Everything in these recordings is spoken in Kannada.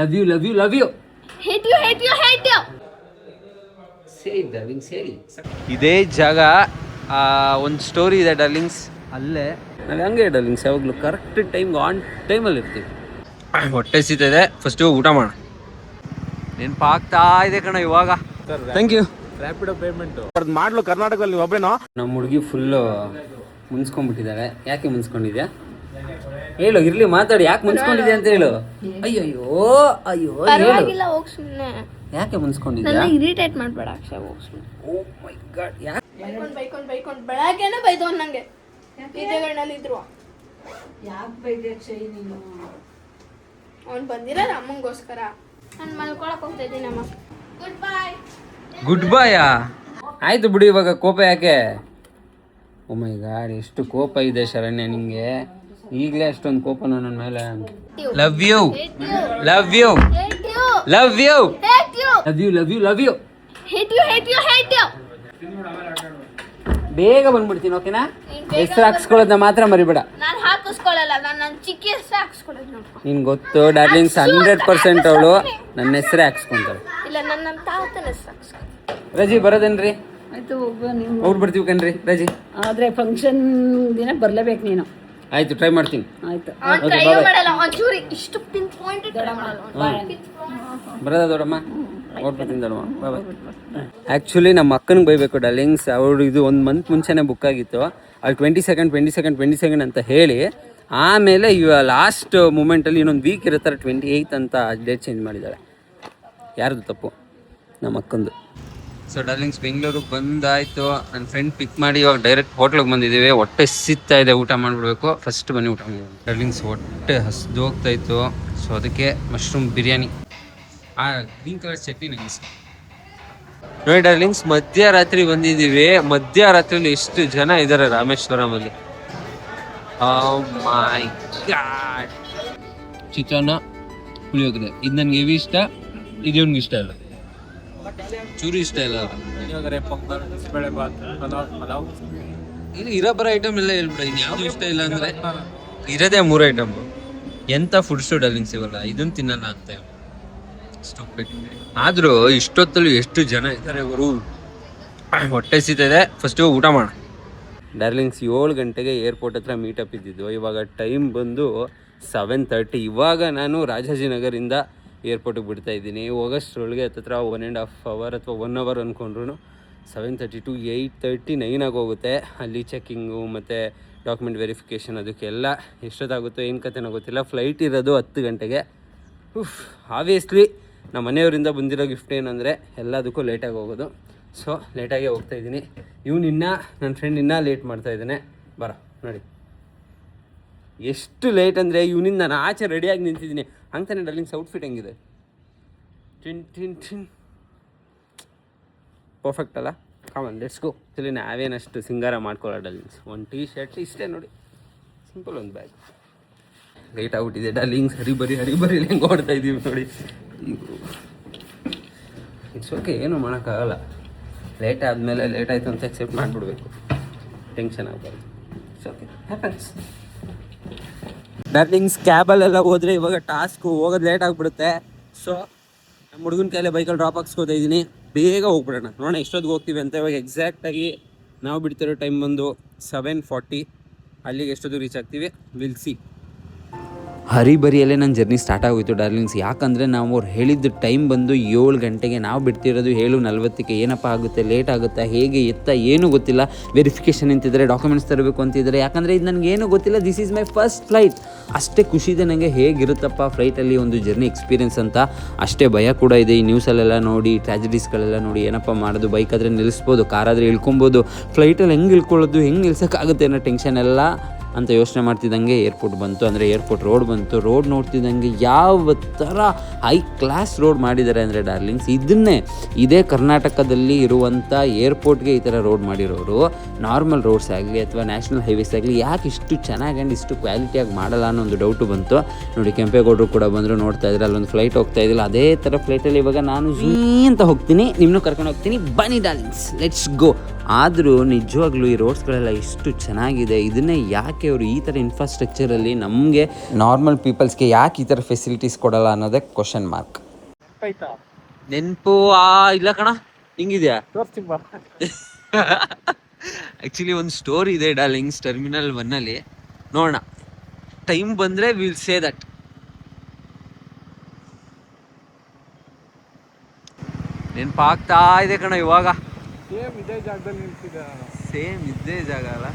Love you, love you, love you. Hate you, hate you, hate you. Say it, darling, say it. ಇದೇ ಜಾಗ ಒಂದು ಸ್ಟೋರಿ ಇದೆ ಡಾರ್ಲಿಂಗ್ಸ್, ಅಲ್ಲೇ ನಾವು ಹಂಗೆ ಡಾರ್ಲಿಂಗ್ಸ್ ಯಾವಾಗಲೂ ಕರೆಕ್ಟ್ ಟೈಮ್ಗೆ ಆನ್ ಟೈಮಲ್ಲಿ ಇರ್ತೀವಿ. ಹೊಟ್ಟೆ ಸಿಗ್ತಿದೆ, ಫಸ್ಟು ಊಟ ಮಾಡೋಣ. ನೆನಪಾಗ್ತಾ ಇದೆ ಕಣ ಇವಾಗ. Thank you. ರ್ಯಾಪಿಡೋ ಪೇಮೆಂಟು ಮಾಡ್ಲು ಕರ್ನಾಟಕದಲ್ಲಿ ಒಬ್ರೇನೋ. ನಮ್ಮ ಹುಡುಗಿ ಫುಲ್ಲು ಮುನ್ಸ್ಕೊಂಡ್ಬಿಟ್ಟಿದ್ದಾಳೆ. ಯಾಕೆ ಮುನ್ಸ್ಕೊಂಡಿದ್ಯಾ ಹೇಳು, ಇರ್ಲಿ ಮಾತಾಡಿ. ಯಾಕೆ ಮುನ್ಸ್ಕೊಂಡಿದ್ಯಾ ಅಂತ ಹೇಳು. ಅಯ್ಯೋ ಅಯ್ಯೋ ಪರವಾಗಿಲ್ಲ, ಹೋಗ್ ಸುಮ್ಮನೆ. ಯಾಕೆ ಮುನ್ಸ್ಕೊಂಡಿದ್ಯಾ? ನನ್ನ ಇರಿಟೇಟ್ ಮಾಡಬೇಡ ಅಕ್ಷಯ, ಹೋಗ್ ಸುಮ್ಮನೆ. ಓ ಮೈ ಗಾಡ್, ಯಾಕೆ ಬೈಕೊಂಡು ಬೆಳಗ್ಗೆನೇ ಬೈದು ಅನ್ನಂಗೆ ಇದೇಗಳಲ್ಲಿ ಇದ್ರು. ಯಾಕೆ ಬೈದೆ ಅಕ್ಷಯ್ ನೀನು? ಅವ್ನು ಬಂದಿರೋದು ಅಮ್ಮಂಗೋಸ್ಕರ. ನಾನು ಮಲ್ಕೊಳಕ್ ಹೋಗ್ತಾ ಇದ್ದೀನಿ ಅಮ್ಮ. ಗುಡ್ ಬಾಯ್. ಗುಡ್ ಬಾಯಾ? ಆಯ್ತು ಬಿಡು, ಇವಾಗ ಕೋಪ ಯಾಕೆ? ಓ ಮೈ ಗಾಡ್, ಎಷ್ಟು ಕೋಪ ಇದೆ ಶರಣ್ಯ ನಿಂಗೆ. ಈಗಲೇ ಅಷ್ಟೊಂದು ಕೋಪ ನನ್ನ ಮೇಲೆ. Love you, love you, love you, love you, love you, love you, hate you, hate you, hate you. ಬೇಗ ಬಂದ್ಬಿಡ್ತೀನಿ, ಓಕೆನಾ? ಹೆಸರು ಹಾಕ್ಸ್ಕೊಳ್ಳೋದನ್ನ ಮಾತ್ರ ಮರಿಬೇಡ. ನಾನು ಹಾಕಿಸ್ಕೊಳ್ಳಲ್ಲ, ನನ್ನ ಚಿಕ್ಕ ಹೆಸರು ಹಾಕ್ಸ್ಕೊಳ್ಳೋದು ನೋಡ್ಕೊ. ನಿನ್ ಗೊತ್ತು ಡಾರ್ಲಿಂಗ್ಸ್, 100% ಅವಳು ನನ್ನ ಹೆಸರೇ ಹಾಕ್ಸ್ಕೊಂತಾಳೆ. ಇಲ್ಲ, ನನ್ನ ತಾತನ ಹೆಸರು ಹಾಕ್ಸ್ಕೊ. ರಜಿ ಬರೋದೇನ್ರಿ? ಆಯ್ತು, ಹೋಗುವ ನೀವು. ಅವ್ರು ಬರ್ತೀವಿ ಕಣ್ರಿ ರಜಿ. ಆದರೆ ಫಂಕ್ಷನ್ ದಿನ ಬರಲೇಬೇಕು ನೀನು. ಆಯ್ತು, ಟ್ರೈ ಮಾಡ್ತೀನಿ. ಆಯ್ತು, ಅವ್ನು ಟ್ರೈ ಮಾಡಲ್ಲ, ಒಂಚೂರಿ ಇಷ್ಟು ಪಿನ್ ಪಾಯಿಂಟ್ ಟ್ರೈ ಮಾಡಲ್ಲ. ಬರೋದ ದೊಡ್ಡಮ್ಮ? ಓಡ್ಬಿಡ್ತೀನಿ ದೊಡ್ಡಮ್ಮ, ಬಾಯ್ ಬಾಯ್. ಆ್ಯಕ್ಚುಲಿ ನಮ್ಮ ಅಕ್ಕನಿಗೆ ಬೈಬೇಕು ಡಾರ್ಲಿಂಗ್ಸ್. ಅವಳು ಇದು 1 ಮಂತ್ ಮುಂಚೆನೇ ಬುಕ್ ಆಗಿತ್ತು. ಅಲ್ಲಿ 22nd ಅಂತ ಹೇಳಿ, ಆಮೇಲೆ ಇವ ಲಾಸ್ಟ್ ಮೂಮೆಂಟಲ್ಲಿ ಇನ್ನೊಂದು ವೀಕ್ ಇರುತ್ತಾರೆ 28 ಅಂತ ಡೇಟ್ ಚೇಂಜ್ ಮಾಡಿದ್ದಾಳೆ. ಯಾರ್ದು ತಪ್ಪು? ನಮ್ಮ ಅಕ್ಕಂದು. ಸೊ ಡಾರ್ಲಿಂಗ್ಸ್, ಬೆಂಗಳೂರಿಗೆ ಬಂದಾಯಿತು. ನನ್ನ ಫ್ರೆಂಡ್ ಪಿಕ್ ಮಾಡಿ ಇವಾಗ ಡೈರೆಕ್ಟ್ ಹೋಟ್ಲಿಗೆ ಬಂದಿದ್ದೀವಿ. ಹೊಟ್ಟೆ ಸಿಗ್ತಾ ಇದೆ, ಊಟ ಮಾಡಿಬಿಡ್ಬೇಕು. ಫಸ್ಟ್ ಬನ್ನಿ ಊಟ ಮಾಡಿ. ಡಾರ್ಲಿಂಗ್ಸ್, ಹೊಟ್ಟೆ ಹಸ್ದು ಹೋಗ್ತಾಯಿತ್ತು. ಸೊ ಅದಕ್ಕೆ mushroom biryani, green colour chutney ನನಗೆ ಇಷ್ಟ. ನೋಡಿ ಡಾರ್ಲಿಂಗ್ಸ್, ಮಧ್ಯರಾತ್ರಿ ಬಂದಿದ್ದೀವಿ. ಮಧ್ಯರಾತ್ರಿಲಿ ಎಷ್ಟು ಜನ ಇದ್ದಾರೆ ರಾಮೇಶ್ವರಮಲ್ಲಿ. ಮೈ ಗಾಡ್. ಚಿತ್ರಾನ್ನ, ಪುಳಿಯೋಗರೆ, ಇದು ನನಗೆ ಹೆವಿ ಇಷ್ಟ. ಇದು ಇವ್ನಿಗೆ ಇಷ್ಟ ಇಲ್ಲ, ಚೂರು ಇಷ್ಟ ಇಲ್ಲ. ಇಲ್ಲಿ ಇರೋ ಬರೋ ಐಟಮ್ ಎಲ್ಲ ಹೇಳ್ಬಿಡ. ಇನ್ನು ಯಾವುದು ಇಷ್ಟ ಇಲ್ಲ ಅಂದರೆ ಇರೋದೇ 3 ಐಟಮ್. ಎಂಥ ಫುಡ್ಸು ಡಾರ್ಲಿಂಗ್ಸ್ ಇವಲ್ಲ, ಇದನ್ನು ತಿನ್ನಲ್ಲ ಅಂತ ಸ್ಟುಪಿಡ್. ಆದರೂ ಇಷ್ಟೊತ್ತಲ್ಲಿ ಎಷ್ಟು ಜನ ಇದ್ದಾರೆ ಅವರು. ಹೊಟ್ಟೆ ಸಿಗ್ತಿದೆ, ಫಸ್ಟು ಊಟ ಮಾಡೋಣ. ಡಾರ್ಲಿಂಗ್ಸ್, 7 ಗಂಟೆಗೆ ಏರ್ಪೋರ್ಟ್ ಹತ್ರ ಮೀಟಪ್ ಇದ್ದಿದ್ದು. ಇವಾಗ ಟೈಮ್ ಬಂದು 7:30. ಇವಾಗ ನಾನು ರಾಜಾಜಿನಗರಿಂದ ಏರ್ಪೋರ್ಟಿಗೆ ಬಿಡ್ತಾ ಇದ್ದೀನಿ. ಹೋಗೋಷ್ಟರೊಳಗೆ ಹತ್ತಿರ 1.5 hour ಅಥವಾ 1 hour ಅಂದ್ಕೊಂಡ್ರು 7:30 to 8:30 9 ಆಗೋಗುತ್ತೆ. ಅಲ್ಲಿ ಚೆಕ್ಕಿಂಗು ಮತ್ತು ಡಾಕ್ಯುಮೆಂಟ್ ವೆರಿಫಿಕೇಷನ್, ಅದಕ್ಕೆಲ್ಲ ಎಷ್ಟೊತ್ತಾಗುತ್ತೋ ಏನು ಕತೆನೋ ಗೊತ್ತಿಲ್ಲ. ಫ್ಲೈಟ್ ಇರೋದು 10 ಗಂಟೆಗೆ. ಆಬ್ವಿಯಸ್ಲಿ ನಮ್ಮ ಮನೆಯವರಿಂದ ಬಂದಿರೋ ಗಿಫ್ಟ್ ಏನಂದರೆ ಎಲ್ಲದಕ್ಕೂ ಲೇಟಾಗಿ ಹೋಗೋದು. ಸೊ ಲೇಟಾಗಿ ಹೋಗ್ತಾಯಿದ್ದೀನಿ. ನನ್ನ ಫ್ರೆಂಡ್ ಇನ್ನೂ ಲೇಟ್ ಮಾಡ್ತಾಯಿದ್ದಾನೆ. ಬರ ನೋಡಿ ಎಷ್ಟು ಲೇಟ್ ಅಂದರೆ, ಇವನಿಂದ ನಾನು ಆಚೆ ರೆಡಿಯಾಗಿ ನಿಂತಿದ್ದೀನಿ. ಹಂಗ್ತಾನೆ ಡಾರ್ಲಿಂಗ್ಸ್, ಔಟ್ಫಿಟ್ ಹೆಂಗಿದೆ? ಟಿನ್ ಪರ್ಫೆಕ್ಟ್ ಅಲ್ಲ? Common, let's go. ಇಲ್ಲಿ ನಾವೇನಷ್ಟು ಸಿಂಗಾರ ಮಾಡ್ಕೊಳ್ಳೋ ಡಾರ್ಲಿಂಗ್ಸ್. ಒಂದು ಟೀ ಶರ್ಟ್ ಇಷ್ಟೇ ನೋಡಿ, ಸಿಂಪಲ್ ಒಂದು ಬ್ಯಾಗ್. ಲೇಟ್ ಆಗ್ಬಿಟ್ಟಿದೆ ಡಾರ್ಲಿಂಗ್ಸ್. ಹರಿಬರಿ ಹೆಂಗೆ ಓಡ್ತಾ ಇದ್ದೀವಿ ನೋಡಿ. ಇಟ್ಸ್ ಓಕೆ, ಏನೂ ಮಾಡೋಕ್ಕಾಗಲ್ಲ. ಲೇಟ್ ಆದಮೇಲೆ ಲೇಟ್ ಆಯಿತು ಅಂತ ಎಕ್ಸೆಪ್ಟ್ ಮಾಡಿಬಿಡ್ಬೇಕು. ಟೆನ್ಷನ್ ಆಗಬಾರ್ದು. It's okay, happens. ಡಾರ್ಲಿಂಗ್ಸ್, ಕ್ಯಾಬಲ್ಲೆಲ್ಲ ಹೋದರೆ ಇವಾಗ ಟಾಸ್ಕು ಹೋಗೋದು ಲೇಟ್ ಆಗಿಬಿಡುತ್ತೆ. ಸೊ ನಮ್ಮ ಹುಡುಗನ ಕೈಲೇ ಬೈಕಲ್ಲಿ ಡ್ರಾಪ್ ಹಾಕ್ಸ್ಕೊತಾ ಇದ್ದೀನಿ. ಬೇಗ ಹೋಗ್ಬಿಡೋಣ, ನೋಡೋಣ ಎಷ್ಟೊತ್ತಿಗೆ ಹೋಗ್ತೀವಿ ಅಂತ. ಇವಾಗ ಎಕ್ಸಾಕ್ಟಾಗಿ ನಾವು ಬಿಡ್ತಿರೋ ಟೈಮ್ ಬಂದು 7:40. ಅಲ್ಲಿಗೆ ಎಷ್ಟೊತ್ತಿಗೆ ರೀಚ್ ಆಗ್ತೀವಿ, ವಿಲ್ ಸಿ. ಹರಿಬರಿಯಲ್ಲೇ ನನ್ನ ಜರ್ನಿ ಸ್ಟಾರ್ಟ್ ಆಗೋಯಿತು ಡಾರ್ಲಿಂಗ್ಸ್. ಯಾಕಂದರೆ ನಾವು ಅವ್ರು ಹೇಳಿದ್ದು ಟೈಮ್ ಬಂದು 7 ಗಂಟೆಗೆ, ನಾವು ಬಿಡ್ತಿರೋದು 7:40. ಏನಪ್ಪ ಆಗುತ್ತೆ, ಲೇಟ್ ಆಗುತ್ತಾ, ಹೇಗೆ ಎತ್ತ ಏನೂ ಗೊತ್ತಿಲ್ಲ. ವೆರಿಫಿಕೇಷನ್ ಅಂತಿದ್ದಾರೆ, ಡಾಕ್ಯುಮೆಂಟ್ಸ್ ತರಬೇಕು ಅಂತಿದ್ದಾರೆ. ಯಾಕಂದರೆ ಇದು ನನಗೇನು ಗೊತ್ತಿಲ್ಲ. This is my first flight. ಅಷ್ಟೇ ಖುಷಿ ಇದೆ ನನಗೆ, ಹೇಗಿರುತ್ತಪ್ಪ ಫ್ಲೈಟಲ್ಲಿ ಒಂದು ಜರ್ನಿ ಎಕ್ಸ್ಪೀರಿಯನ್ಸ್ ಅಂತ. ಅಷ್ಟೇ ಭಯ ಕೂಡ ಇದೆ. ಈ ನ್ಯೂಸಲ್ಲೆಲ್ಲ ನೋಡಿ, ಟ್ರಾಜಿಡೀಸ್ಗಳೆಲ್ಲ ನೋಡಿ, ಏನಪ್ಪ ಮಾಡೋದು, ಬೈಕಾದರೆ ನಿಲ್ಲಿಸ್ಬೋದು, ಕಾರಾದರೆ ಇಳ್ಕೊಬೋದು, ಫ್ಲೈಟಲ್ಲಿ ಹೆಂಗೆ ಇಳ್ಕೊಳ್ಳೋದು, ಹೆಂಗೆ ನಿಲ್ಸೋಕ್ಕಾಗುತ್ತೆ ಅನ್ನೋ ಟೆನ್ಷನ್ ಎಲ್ಲ ಅಂತ ಯೋಚನೆ ಮಾಡ್ತಿದ್ದಂಗೆ ಏರ್ಪೋರ್ಟ್ ಬಂತು. ಅಂದರೆ ಏರ್ಪೋರ್ಟ್ ರೋಡ್ ಬಂತು. ರೋಡ್ ನೋಡ್ತಿದ್ದಂಗೆ ಯಾವ ಥರ ಹೈ ಕ್ಲಾಸ್ ರೋಡ್ ಮಾಡಿದ್ದಾರೆ ಅಂದರೆ ಡಾರ್ಲಿಂಗ್ಸ್, ಇದೇ ಕರ್ನಾಟಕದಲ್ಲಿ ಇರುವಂಥ ಏರ್ಪೋರ್ಟ್ಗೆ ಈ ಥರ ರೋಡ್ ಮಾಡಿರೋರು ನಾರ್ಮಲ್ ರೋಡ್ಸ್ ಆಗಲಿ ಅಥವಾ ನ್ಯಾಷನಲ್ ಹೈವೇಸ್ ಆಗಲಿ ಯಾಕೆ ಇಷ್ಟು ಚೆನ್ನಾಗಿ ಆ್ಯಂಡ್ ಇಷ್ಟು ಕ್ವಾಲಿಟಿಯಾಗಿ ಮಾಡಲ್ಲ ಅನ್ನೋ ಒಂದು ಡೌಟು ಬಂತು. ನೋಡಿ, ಕೆಂಪೇಗೌಡರು ಕೂಡ ಬಂದರು, ನೋಡ್ತಾ ಇದ್ರೆ ಅಲ್ಲೊಂದು ಫ್ಲೈಟ್ ಹೋಗ್ತಾ ಇದ್ದಿಲ್ಲ. ಅದೇ ಥರ ಫ್ಲೈಟಲ್ಲಿ ಇವಾಗ ನಾನು ಅಂತ ಹೋಗ್ತೀನಿ, ನಿಮ್ಮನ್ನು ಕರ್ಕೊಂಡು ಹೋಗ್ತೀನಿ. ಬನ್ನಿ ಡಾರ್ಲಿಂಗ್ಸ್, ಲೆಟ್ಸ್ ಗೋ. ಆದರೂ ನಿಜವಾಗ್ಲೂ ಈ ರೋಡ್ಸ್ಗಳೆಲ್ಲ ಎಷ್ಟು ಚೆನ್ನಾಗಿದೆ. ಇದನ್ನೇ ಯಾಕೆ ಅವರು ಈ ಥರ ಇನ್ಫ್ರಾಸ್ಟ್ರಕ್ಚರಲ್ಲಿ ನಮಗೆ ನಾರ್ಮಲ್ ಪೀಪಲ್ಸ್ಗೆ ಯಾಕೆ ಈ ಥರ ಫೆಸಿಲಿಟೀಸ್ ಕೊಡಲ್ಲ ಅನ್ನೋದೇ ಕ್ವಶನ್ ಮಾರ್ಕ್. ನೆನಪು ಇಲ್ಲ ಕಣ, ಹಿಂಗಿದೆಯಾ? ಆ್ಯಕ್ಚುಲಿ ಒಂದು ಸ್ಟೋರಿ ಇದೆ ಡಾರ್ಲಿಂಗ್ಸ್ ಟರ್ಮಿನಲ್ 1 ನೋಡೋಣ, ಟೈಮ್ ಬಂದರೆ ವಿಲ್ ಸೇ ದಟ್. ನೆನಪಾಗ್ತಾ ಇದೆ ಕಣ ಇವಾಗ. ಸೇಮ್ ಇದೇ ಜಾಗದಲ್ಲಿ ನಿಲ್ಸಿದೆ. ಸೇಮ್ ಇದ್ದೇ ಜಾಗ ಅಲ್ಲ,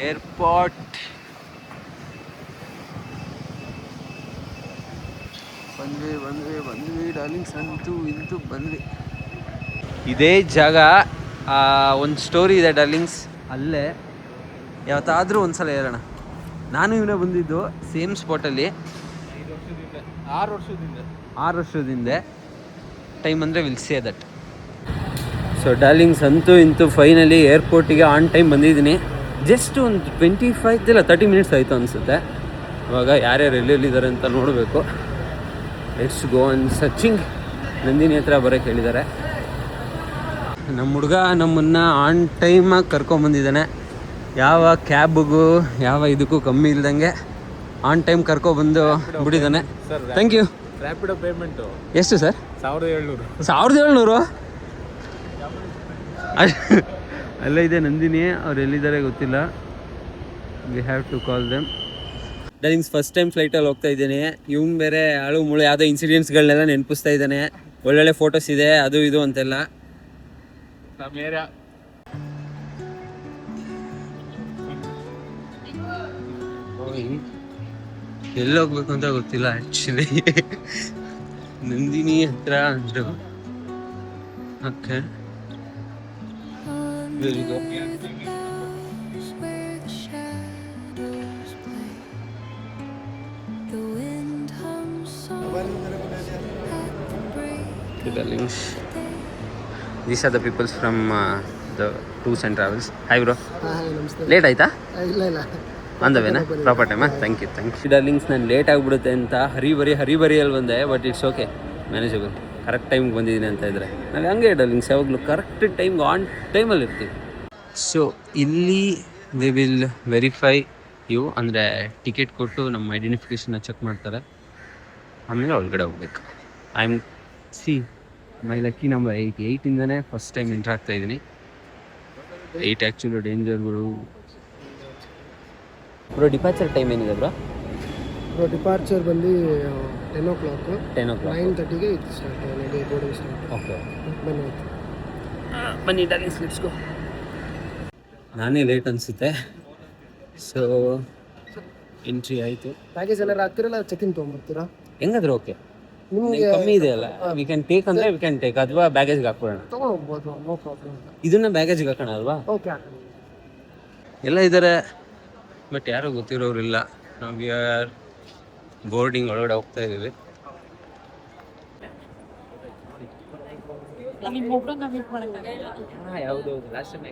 ಏರ್ಪೋರ್ಟ್. ಬಂದ್ವಿ ಡಾರ್ಲಿಂಗ್ಸ್, ಅಂತೂ ಇಂತೂ ಬಂದ್ವಿ. ಇದೇ ಜಾಗ. ಒಂದು ಸ್ಟೋರಿ ಇದೆ ಡಾರ್ಲಿಂಗ್ಸ್, ಅಲ್ಲೇ ಯಾವತ್ತಾದರೂ ಒಂದ್ಸಲ ಹೇಳೋಣ. ನಾನು ಇವನೇ ಬಂದಿದ್ದು ಸೇಮ್ ಸ್ಪಾಟಲ್ಲಿ 6 ವರ್ಷದಿಂದ. ಟೈಮ್ ಅಂದರೆ will say that. So darlings, ಅಂತೂ ಇಂತೂ ಫೈನಲಿ ಏರ್ಪೋರ್ಟಿಗೆ ಆನ್ ಟೈಮ್ ಬಂದಿದ್ದೀನಿ. ಜಸ್ಟ್ ಒಂದು 25 ಇಲ್ಲ 30 ಮಿನಿಟ್ಸ್ ಆಯಿತು ಅನಿಸುತ್ತೆ. ಇವಾಗ ಯಾರ್ಯಾರು ಎಲ್ಲೆಲ್ಲಿದ್ದಾರೆ ಅಂತ ನೋಡಬೇಕು. Let's go on searching. Nandini ಹತ್ರ ಬರೋಕ್ಕೆ ಹೇಳಿದ್ದಾರೆ. ನಮ್ಮ ಹುಡುಗ ನಮ್ಮನ್ನು ಆನ್ ಟೈಮಾಗಿ ಕರ್ಕೊಂಬಂದಿದ್ದಾನೆ. ಯಾವ ಕ್ಯಾಬ್ಗೂ ಯಾವ ಇದಕ್ಕೂ ಕಮ್ಮಿ ಇಲ್ದಂಗೆ ಆನ್ ಟೈಮ್ ಕರ್ಕೊಬಂದು ಬಿಟ್ಟಿದ್ದಾನೆ. Thank you. ರ್ಯಾಪಿಡೋ ಪೇಮೆಂಟು ಎಷ್ಟು ಸರ್? 1700. ಅಲ್ಲ ಇದೆ ನಂದಿನಿ, ಅವ್ರು ಎಲ್ಲಿದ್ದಾರೆ ಗೊತ್ತಿಲ್ಲ. We have to call them. Darlings, first time ಫ್ಲೈಟಲ್ಲಿ ಹೋಗ್ತಾ ಇದ್ದೀನಿ. ಇವ್ನು ಬೇರೆ ಆಳು ಮುಳು ಯಾವುದೋ ಇನ್ಸಿಡೆಂಟ್ಸ್ಗಳನ್ನೆಲ್ಲ ನೆನಪಿಸ್ತಾ ಇದ್ದಾನೆ. ಒಳ್ಳೊಳ್ಳೆ ಫೋಟೋಸ್ ಇದೆ, ಅದು ಇದು ಅಂತೆಲ್ಲ. ನಮ್ಮ ಏರಿಯಾ ಎಲ್ಲಿ ಹೋಗ್ಬೇಕು ಅಂತ ಗೊತ್ತಿಲ್ಲ ಆ್ಯಕ್ಚುಲಿ. ನಂದಿನಿ ಹತ್ರ ಅಂದರು. Okay, These are the peoples from the tours and travels. Hi bro. Late ಆಯ್ತಾ? ಇಲ್ಲ ಅಂದವೇನಾ? ಪ್ರಾಪರ್ ಟೈಮಾ? Thank you darlings. ನಾನು ಲೇಟ್ ಆಗಿಬಿಡುತ್ತೆ ಅಂತ ಹರಿಬರಿಯಲ್ಲಿ ಬಂದೆ, but it's okay, manageable. Correct ಟೈಮ್ಗೆ ಬಂದಿದ್ದೀನಿ ಅಂತ ಇದ್ದರೆ ನಾವು ಹಂಗೆ ಡಾರ್ಲಿಂಗ್ಸ್ ಯಾವಾಗಲೂ ಕರೆಕ್ಟ್ ಟೈಮ್ಗೆ ಆನ್ ಟೈಮಲ್ಲಿ ಇರ್ತೀವಿ. ಸೊ ಇಲ್ಲಿ ದೇ ವಿಲ್ ವೆರಿಫೈ ಯು, ಅಂದರೆ ಟಿಕೆಟ್ ಕೊಟ್ಟು ನಮ್ಮ ಐಡೆಂಟಿಫಿಕೇಷನ್ನ ಚೆಕ್ ಮಾಡ್ತಾರೆ. ಆಮೇಲೆ ಒಳಗಡೆ ಹೋಗ್ಬೇಕು. I am my lucky number 8 first time entry ಆಗ್ತಾ ಇದ್ದೀನಿ. 8 ಆ್ಯಕ್ಚುಲಿ ಡೇಂಜರ್ಗಳು. ಬ್ರೋ ಡಿಪಾರ್ಚರ್ ಟೈಮ್ ಏನಿದೆ ಬ್ರೋ? ಡಿಪಾರ್ಚರ್ ಬಂದು 10 o'clock. 9:30ಗೆ ಇದು ಸ್ಟಾರ್ಟ್ ಬೋರ್ಡಿಂಗ್ ಸ್ಟಾರ್ಟ್. ಓಕೆ, ಬನ್ನಿ ಡಾರ್ಲಿಂಗ್ಸ್, ಲೆಟ್ಸ್ ಗೋ. ನಾನೇ ಲೇಟ್ ಅನಿಸುತ್ತೆ. ಸೊ ಎಂಟ್ರಿ ಆಯಿತು. ಪ್ಯಾಕೇಜ್ ಎಲ್ಲ ಹಾಕ್ತಿರಲ್ಲ, ಚೆಕ್ ಇನ್ ತೊಗೊಂಡ್ಬರ್ತೀರಾ? ಹೆಂಗಾದ್ರೆ ಓಕೆ, ನಿಮಗೆ ಕಮ್ಮಿ ಇದೆ ಅಲ್ಲ, ವಿ ಕ್ಯಾನ್ ಟೇಕ್ ಅಂದರೆ ವಿ ಕ್ಯಾನ್ ಟೇಕ್, ಅಥವಾ ಬ್ಯಾಗೇಜ್ಗೆ ಹಾಕ್ಬಿಡೋಣ. ತೊಗೊಂಡೋಗ್ಬೋದು, ನೋ ಪ್ರಾಬ್ಲಮ್. ಇದನ್ನ ಬ್ಯಾಗೇಜ್ಗೆ ಹಾಕೋಣ ಅಲ್ವಾ? ಓಕೆ. ಎಲ್ಲ ಇದ್ದಾರೆ, ಬಟ್ ಯಾರೂ ಗೊತ್ತಿರೋರಿಲ್ಲ. ನಾವು ವಿ ಆರ್ ಬೋರ್ಡಿಂಗ್ ಒಳಗಡೆ ಹೋಗ್ತಾ ಇದ್ದೀವಿ. ಯಾವುದು ಲಾಸ್ಟ್ ಟೈಮ್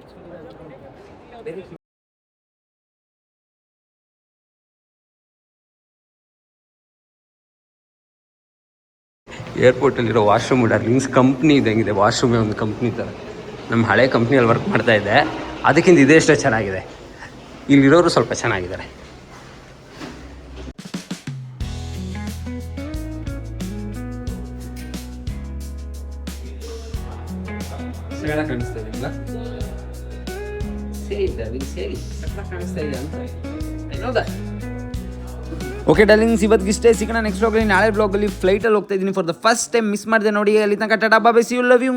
ಏರ್ಪೋರ್ಟಲ್ಲಿರೋ ವಾಶ್ರೂಮ್ ಡಾರ್ಲಿಂಗ್ಸ್, ಕಂಪ್ನಿ ಇದ್ದಂಗಿದೆ ವಾಶ್ರೂಮೇ, ಒಂದು ಕಂಪ್ನಿ ಥರ. ನಮ್ಮ ಹಳೆ ಕಂಪ್ನಿಯಲ್ಲಿ ವರ್ಕ್ ಮಾಡ್ತಾ ಇದ್ದೆ, ಅದಕ್ಕಿಂತ ಇದೇ ಎಷ್ಟೋ ಚೆನ್ನಾಗಿದೆ. ಇಲ್ಲಿರೋರು ಸ್ವಲ್ಪ ಚೆನ್ನಾಗಿದ್ದಾರೆ. ಕಾಣಿಸ್ತಾ ಇದೆಯಲ್ಲ, ಸೇರಿ ಕಾಣಿಸ್ತಾ ಇದೆ ಅಂತ. ಓಕೆ ಡಾರ್ಲಿಂಗ್ಸ್, ಇವತ್ತಿಗಿಷ್ಟೇ. ಸಿಗೋಣ ನೆಕ್ಸ್ಟ್ ವ್ಲಾಗಲ್ಲಿ. ನಾಳೆ ವ್ಲಾಗಲ್ಲಿ ಫ್ಲೈಟಲ್ಲಿ ಹೋಗ್ತಾ ಇದ್ದೀನಿ for the first time. Miss ಮಾಡಿದೆ ನೋಡಿ. ಅಲ್ಲಿ ತನಕ tata bye, see you, love you.